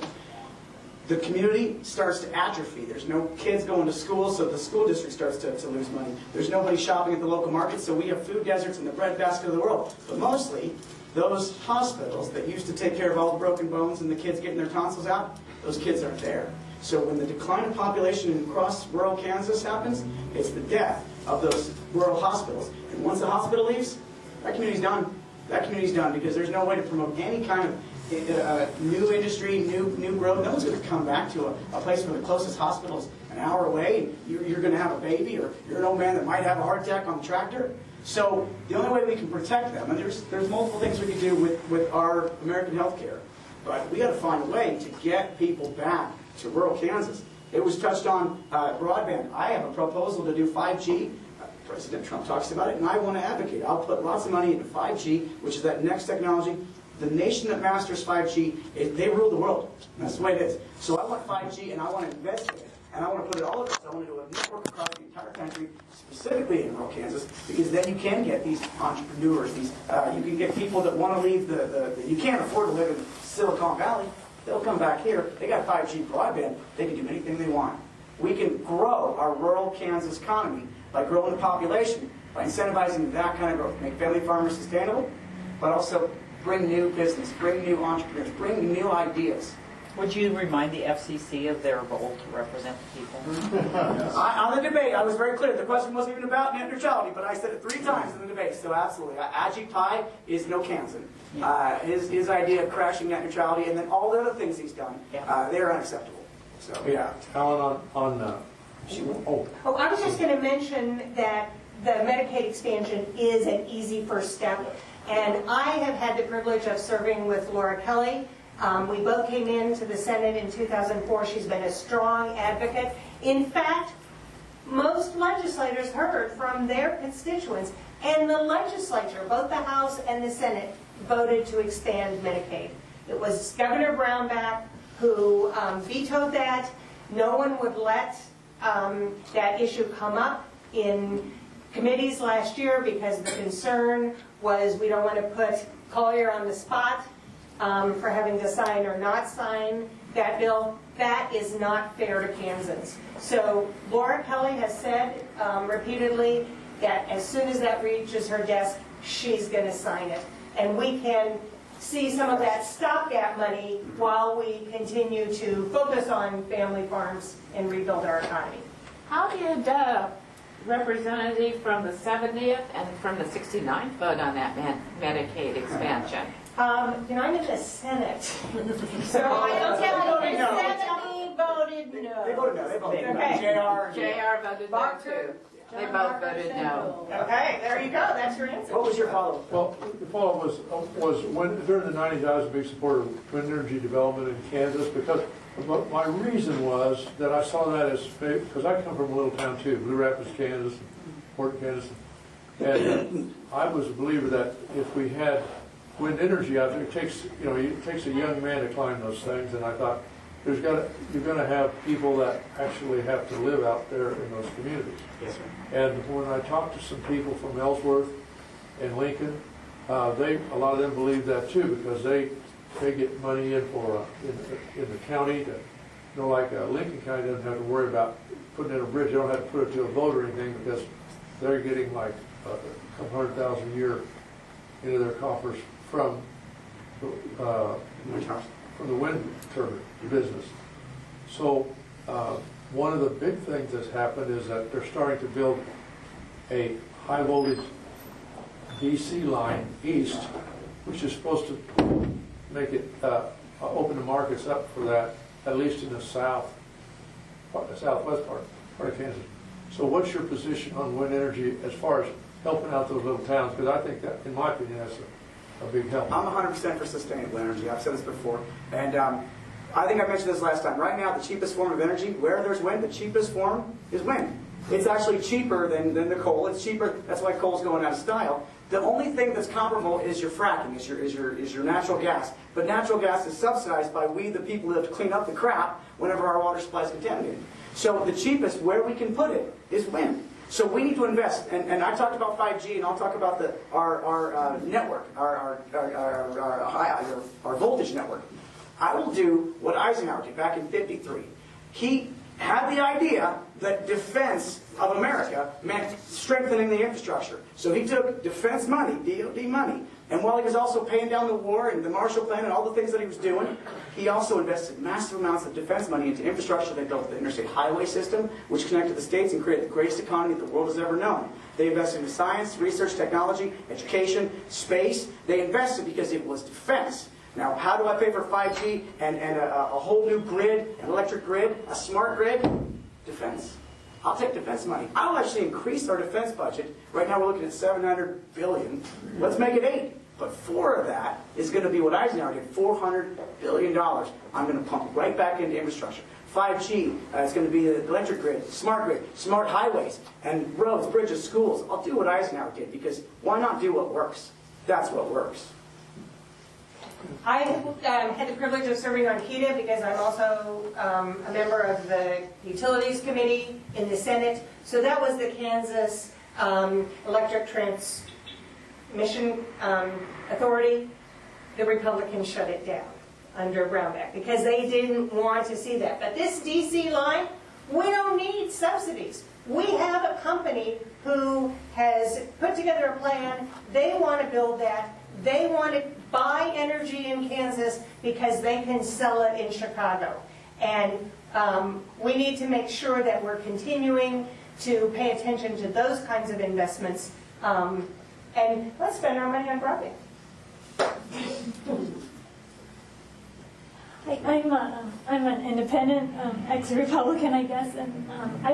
the community starts to atrophy. There's no kids going to school, so the school district starts to lose money. There's nobody shopping at the local market, so we have food deserts in the breadbasket of the world. But mostly, those hospitals that used to take care of all the broken bones and the kids getting their tonsils out, those kids aren't there. So when the decline of population across rural Kansas happens, it's the death of those rural hospitals. And once the hospital leaves, that community's done. That community's done, because there's no way to promote any kind of new industry, new growth. No one's going to come back to a place where the closest hospital is an hour away. You're going to have a baby, or you're an old man that might have a heart attack on the tractor. So the only way we can protect them, and there's multiple things we can do with our American health care, but we got to find a way to get people back to rural Kansas. It was touched on broadband. I have a proposal to do 5G. President Trump talks about it, and I want to advocate. I'll put lots of money into 5G, which is that next technology. The nation that masters 5G, they rule the world. That's the way it is. So I want 5G, and I want to invest in it. And I want to put it all across. I want to do a network across the entire country, specifically in rural Kansas, because then you can get these entrepreneurs. You can get people that want to leave you can't afford to live in Silicon Valley. They'll come back here. They got 5G broadband. They can do anything they want. We can grow our rural Kansas economy by growing the population, by incentivizing that kind of growth, make family farmers sustainable, but also bring new business, bring new entrepreneurs, bring new ideas. Would you remind the FCC of their role to represent the people? On the debate, I was very clear. The question wasn't even about net neutrality, but I said it 3 times in the debate, so absolutely. Ajit Pai is no Kansan. His idea of crashing net neutrality, and then all the other things he's done, they're unacceptable. So, yeah. Alan, I was just going to mention that the Medicaid expansion is an easy first step. And I have had the privilege of serving with Laura Kelly. We both came into the Senate in 2004. She's been a strong advocate. In fact, most legislators heard from their constituents, and the legislature, both the House and the Senate, voted to expand Medicaid. It was Governor Brownback who vetoed that. No one would let that issue come up in committees last year, because the concern was we don't want to put Collier on the spot for having to sign or not sign that bill. That is not fair to Kansans. So Laura Kelly has said repeatedly that as soon as that reaches her desk, she's going to sign it. And we can see some of that stopgap money while we continue to focus on family farms and rebuild our economy. How did representative from the 70th and from the 69th vote on that Medicaid expansion? I'm in the Senate. So I don't tell you, the 70 voted no. They voted no, they voted no. Okay. JR voted no too. They both voted no. Okay, there you go, that's your answer. What was your follow-up? Well, the follow-up was when, during the 90s, I was a big supporter of wind energy development in Kansas because my reason was that I saw that as, because I come from a little town too, Blue Rapids, Kansas, Port Kansas, and I was a believer that if we had wind energy out there, it takes a young man to climb those things, and I thought you're going to have people that actually have to live out there in those communities. Yes, sir. And when I talked to some people from Ellsworth and Lincoln, a lot of them believe that too, because they get money in for in the county to, like Lincoln County doesn't have to worry about putting in a bridge. They don't have to put it to a vote or anything because they're getting like a couple $100,000 a year into their coffers from the wind turbine business. So one of the big things that's happened is that they're starting to build a high voltage DC line east, which is supposed to make it open the markets up for that, at least in the southwest part of Kansas. So what's your position on wind energy as far as helping out those little towns? Because I think that, in my opinion, that's a big help. I'm 100% for sustainable energy. I've said this before. And I think I mentioned this last time. Right now, the cheapest form of energy, where there's wind, the cheapest form is wind. It's actually cheaper than the coal. It's cheaper. That's why coal's going out of style. The only thing that's comparable is your fracking, is your natural gas. But natural gas is subsidized by we, the people who have to clean up the crap whenever our water supply is contaminated. So the cheapest, where we can put it, is wind. So we need to invest, and I talked about 5G, and I'll talk about our network, our voltage network. I will do what Eisenhower did back in '53. He had the idea that defense of America meant strengthening the infrastructure. So he took defense money, DoD money, and while he was also paying down the war and the Marshall Plan and all the things that he was doing, he also invested massive amounts of defense money into infrastructure. They built the interstate highway system, which connected the states and created the greatest economy that the world has ever known. They invested in science, research, technology, education, space. They invested because it was defense. Now, how do I pay for 5G and a whole new grid, an electric grid, a smart grid? Defense. I'll take defense money. I'll actually increase our defense budget. Right now we're looking at $700 billion. Let's make it $8 billion. But 4 of that is going to be what Eisenhower did, $400 billion. I'm going to pump right back into infrastructure. 5G, it's going to be the electric grid, smart highways, and roads, bridges, schools. I'll do what Eisenhower did, because why not do what works? That's what works. I had the privilege of serving on KEDA because I'm also a member of the Utilities Committee in the Senate. So that was the Kansas Electric Transmission Authority. The Republicans shut it down under Brownback because they didn't want to see that. But this DC line, we don't need subsidies. We have a company who has put together a plan. They want to build that. They want to buy energy in Kansas because they can sell it in Chicago. And we need to make sure that we're continuing to pay attention to those kinds of investments. And let's spend our money on broadband. I'm an independent, ex-Republican, I guess, and I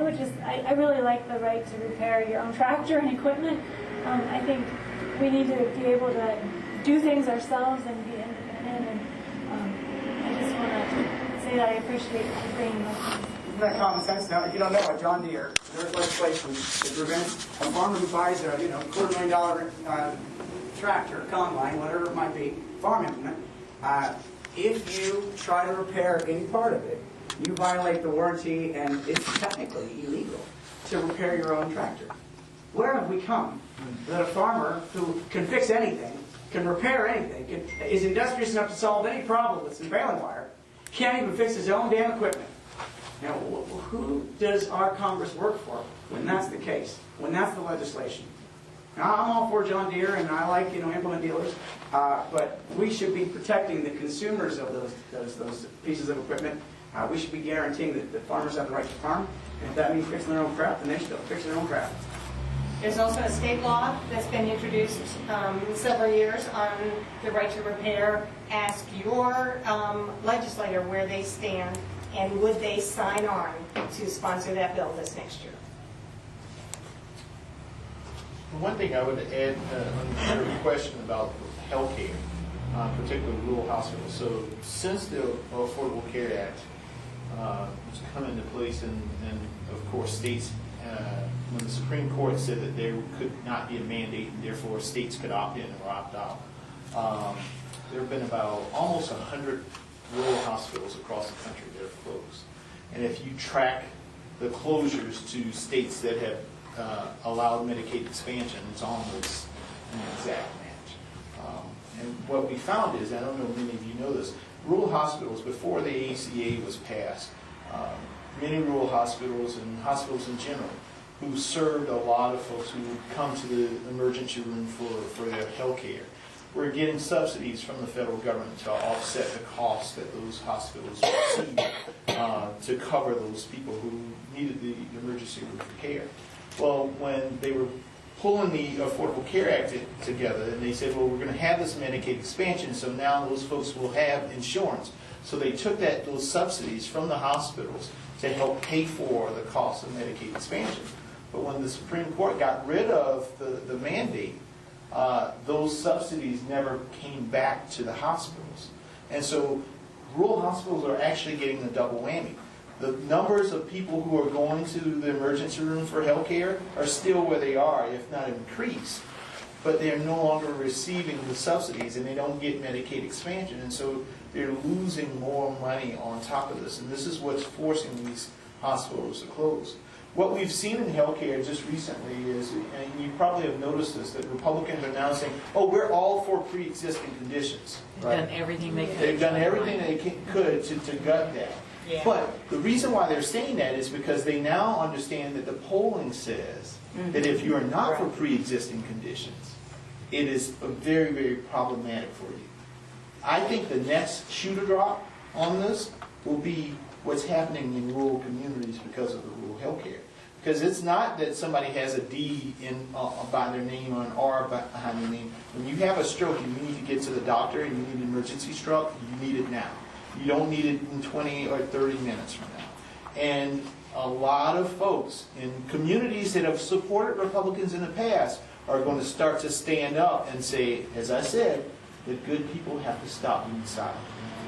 really like the right to repair your own tractor and equipment. I think we need to be able to do things ourselves and be independent, and I just want to say that I appreciate you bringing those. Isn't that common sense? Now, if you don't know, at John Deere, there's legislation to prevent a farmer who buys a $250,000 tractor, combine, whatever it might be, farm implement. If you try to repair any part of it, you violate the warranty, and it's technically illegal to repair your own tractor. Where have we come that a farmer who can fix anything, can repair anything, is industrious enough to solve any problem with some baling wire, can't even fix his own damn equipment? Now, who does our Congress work for when that's the case, when that's the legislation? Now, I'm all for John Deere, and I like, implement dealers, but we should be protecting the consumers of those pieces of equipment. We should be guaranteeing that farmers have the right to farm, and if that means fixing their own crap, then they should fix their own crap. There's also a state law that's been introduced several years on the right to repair. Ask your legislator where they stand and would they sign on to sponsor that bill this next year. One thing I would add on your question about healthcare, particularly rural hospitals. So since the Affordable Care Act was come into place, and of course states, when the Supreme Court said that there could not be a mandate and therefore states could opt in or opt out, there have been about almost 100 rural hospitals across the country that have closed. And if you track the closures to states that have allowed Medicaid expansion, it's almost an exact match. And what we found is, I don't know if many of you know this, rural hospitals, before the ACA was passed, many rural hospitals and hospitals in general, who served a lot of folks who would come to the emergency room for their health care, were getting subsidies from the federal government to offset the costs that those hospitals received to cover those people who needed the emergency room care. Well, when they were pulling the Affordable Care Act together, and they said, well, we're going to have this Medicaid expansion, so now those folks will have insurance. So they took those subsidies from the hospitals to help pay for the cost of Medicaid expansion. But when the Supreme Court got rid of the mandate, those subsidies never came back to the hospitals. And so rural hospitals are actually getting the double whammy. The numbers of people who are going to the emergency room for health care are still where they are, if not increased. But they're no longer receiving the subsidies, and they don't get Medicaid expansion. And so they're losing more money on top of this. And this is what's forcing these hospitals to close. What we've seen in healthcare just recently is, and you probably have noticed this, that Republicans are now saying, oh, we're all for pre-existing conditions. Right? Done everything they could. They've done everything they could to gut that. Yeah. But the reason why they're saying that is because they now understand that the polling says that if you are not for pre-existing conditions, it is very, very problematic for you. I think the next shoe to drop on this will be what's happening in rural communities because of the rural health care. Because it's not that somebody has a D by their name or an R behind their name. When you have a stroke and you need to get to the doctor and you need an emergency stroke, you need it now. You don't need it in 20 or 30 minutes from now. And a lot of folks in communities that have supported Republicans in the past are going to start to stand up and say, as I said, that good people have to stop being silent.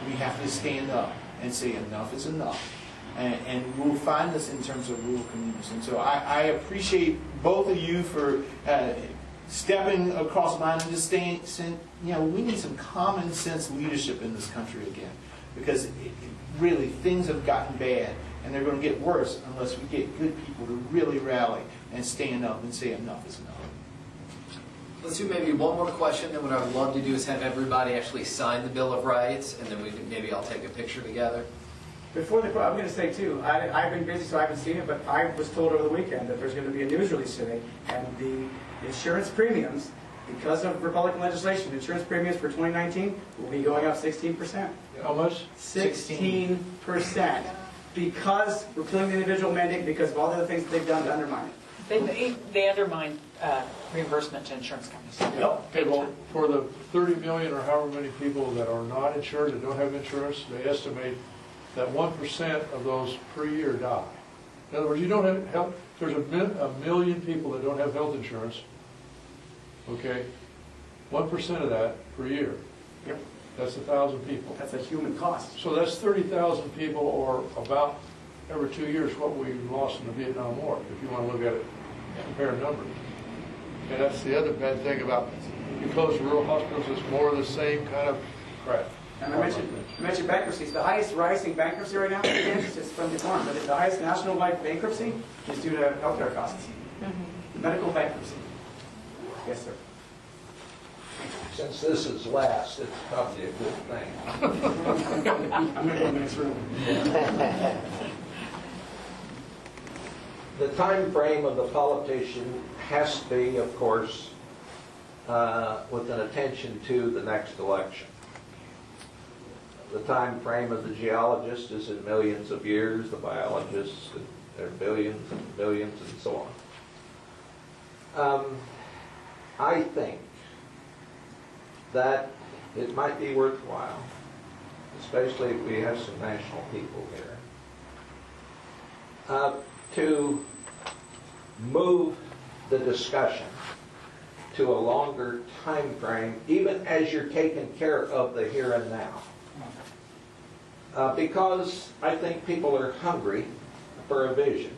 We have to stand up and say enough is enough. And we'll find this in terms of rural communities. And so I appreciate both of you for stepping across the line and just saying, we need some common sense leadership in this country again. Because really, things have gotten bad, and they're going to get worse unless we get good people to really rally and stand up and say enough is enough. Let's do maybe one more question, then what I would love to do is have everybody actually sign the Bill of Rights, and then maybe I'll take a picture together. Before the, I'm going to say too, I've been busy so I haven't seen it, but I was told over the weekend that there's going to be a news release today, and the insurance premiums, because of Republican legislation, insurance premiums for 2019 will be going up 16%. How much? 16%. Because we're killing the individual mandate, because of all the other things that they've done to undermine it. They undermine reimbursement to insurance companies. Yep. Okay, well, for the 30 million or however many people that are not insured, that don't have insurance, they estimate that 1% of those per year die. In other words, you don't have health, there's a million people that don't have health insurance, okay? 1% of that per year. Yep. That's 1,000 people. That's a human cost. So that's 30,000 people, or about every 2 years what we lost in the Vietnam War, if you want to look at it, compare numbers. And that's the other bad thing about, you close rural hospitals, it's more of the same kind of crap. And I mentioned bankruptcies. The highest rising bankruptcy right now is from the farm, but the highest national-wide bankruptcy is due to healthcare costs. Medical bankruptcy. Yes, sir. Since this is last, it's probably a good thing. I'm going to go in the next room. The time frame of the politician has to be, of course, with an attention to the next election. the time frame of the geologist is in millions of years, the biologists are billions and billions and so on. I think that it might be worthwhile, especially if we have some national people here, to move the discussion to a longer time frame, even as you're taking care of the here and now. Because I think people are hungry for a vision.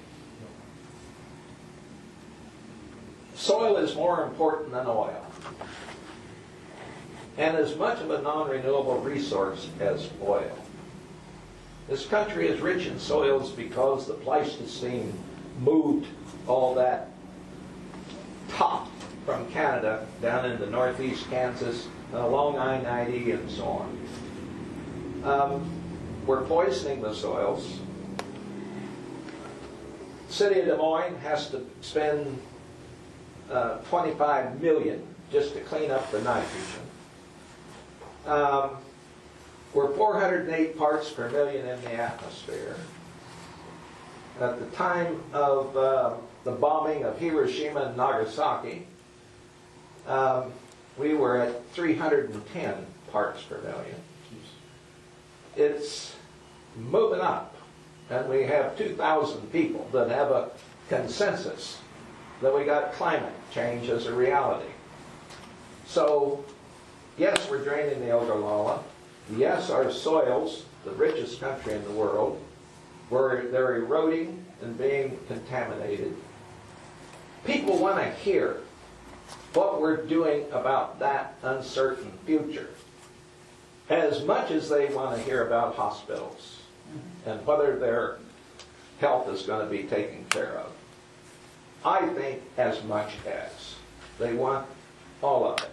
Soil is more important than oil. And as much of a non-renewable resource as oil. This country is rich in soils because the Pleistocene moved all that top from Canada down into northeast Kansas, along I-90 and so on. We're poisoning the soils. The city of Des Moines has to spend $25 million just to clean up the nitrogen. We're 408 parts per million in the atmosphere. At the time of the bombing of Hiroshima and Nagasaki, we were at 310 parts per million. It's moving up, and we have 2,000 people that have a consensus that we got climate change as a reality. So, yes, we're draining the Ogallala. Yes, our soils, the richest country in the world, they're eroding and being contaminated. People want to hear what we're doing about that uncertain future, as much as they want to hear about hospitals and whether their health is going to be taken care of. I think as much as they want all of it.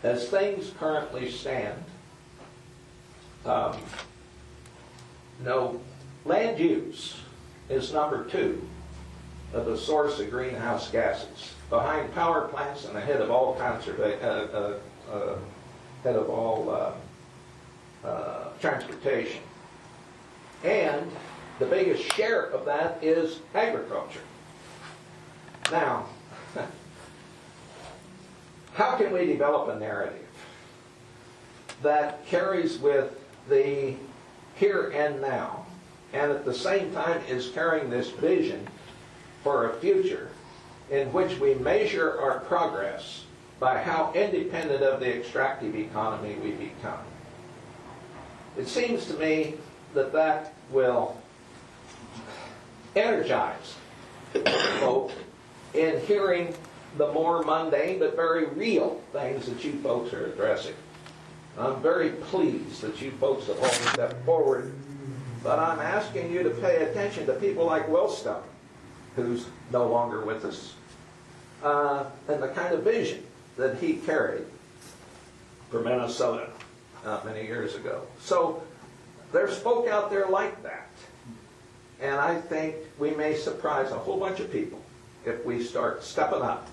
As things currently stand, land use is number 2 of the source of greenhouse gases, behind power plants and ahead of all transportation. And the biggest share of that is agriculture. Now, how can we develop a narrative that carries with the here and now, and at the same time is carrying this vision for a future in which we measure our progress by how independent of the extractive economy we become? It seems to me that that will energize folk in hearing the more mundane but very real things that you folks are addressing. I'm very pleased that you folks have all stepped forward, but I'm asking you to pay attention to people like Willstone, who's no longer with us, and the kind of vision that he carried for Minnesota many years ago. So there's folk out there like that, and I think we may surprise a whole bunch of people if we start stepping up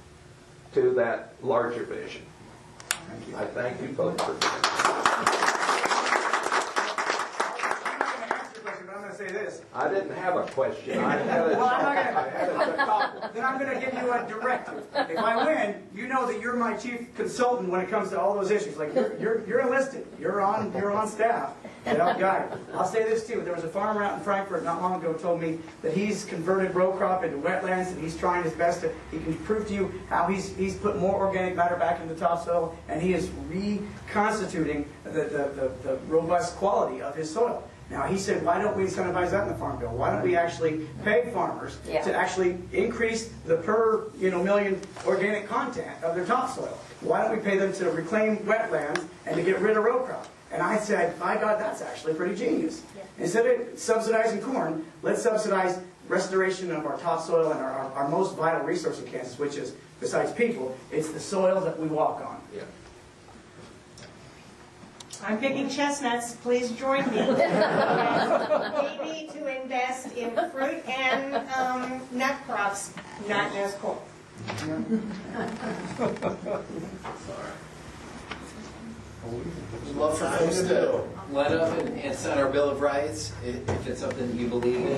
to that larger vision. I thank you folks for being here. I'm going to say this. I didn't have a question. I had a couple. Then I'm going to give you a directive. If I win, you know that you're my chief consultant when it comes to all those issues. Like you're enlisted. You're on staff to help guide. I'll say this too. There was a farmer out in Frankfurt not long ago who told me that he's converted row crop into wetlands, and he's trying his best to. He can prove to you how he's put more organic matter back into the topsoil, and he is reconstituting the robust quality of his soil. Now, he said, why don't we incentivize that in the Farm Bill? Why don't we actually pay farmers to actually increase the per million organic content of their topsoil? Why don't we pay them to reclaim wetlands and to get rid of row crop? And I said, my God, that's actually pretty genius. Yeah. Instead of subsidizing corn, let's subsidize restoration of our topsoil and our most vital resource in Kansas, which is, besides people, it's the soil that we walk on. Yeah. I'm picking chestnuts, please join me. Maybe to invest in fruit and nut crops, not just corn. We'd love for folks to let up and sign our Bill of Rights if it's something you believe in.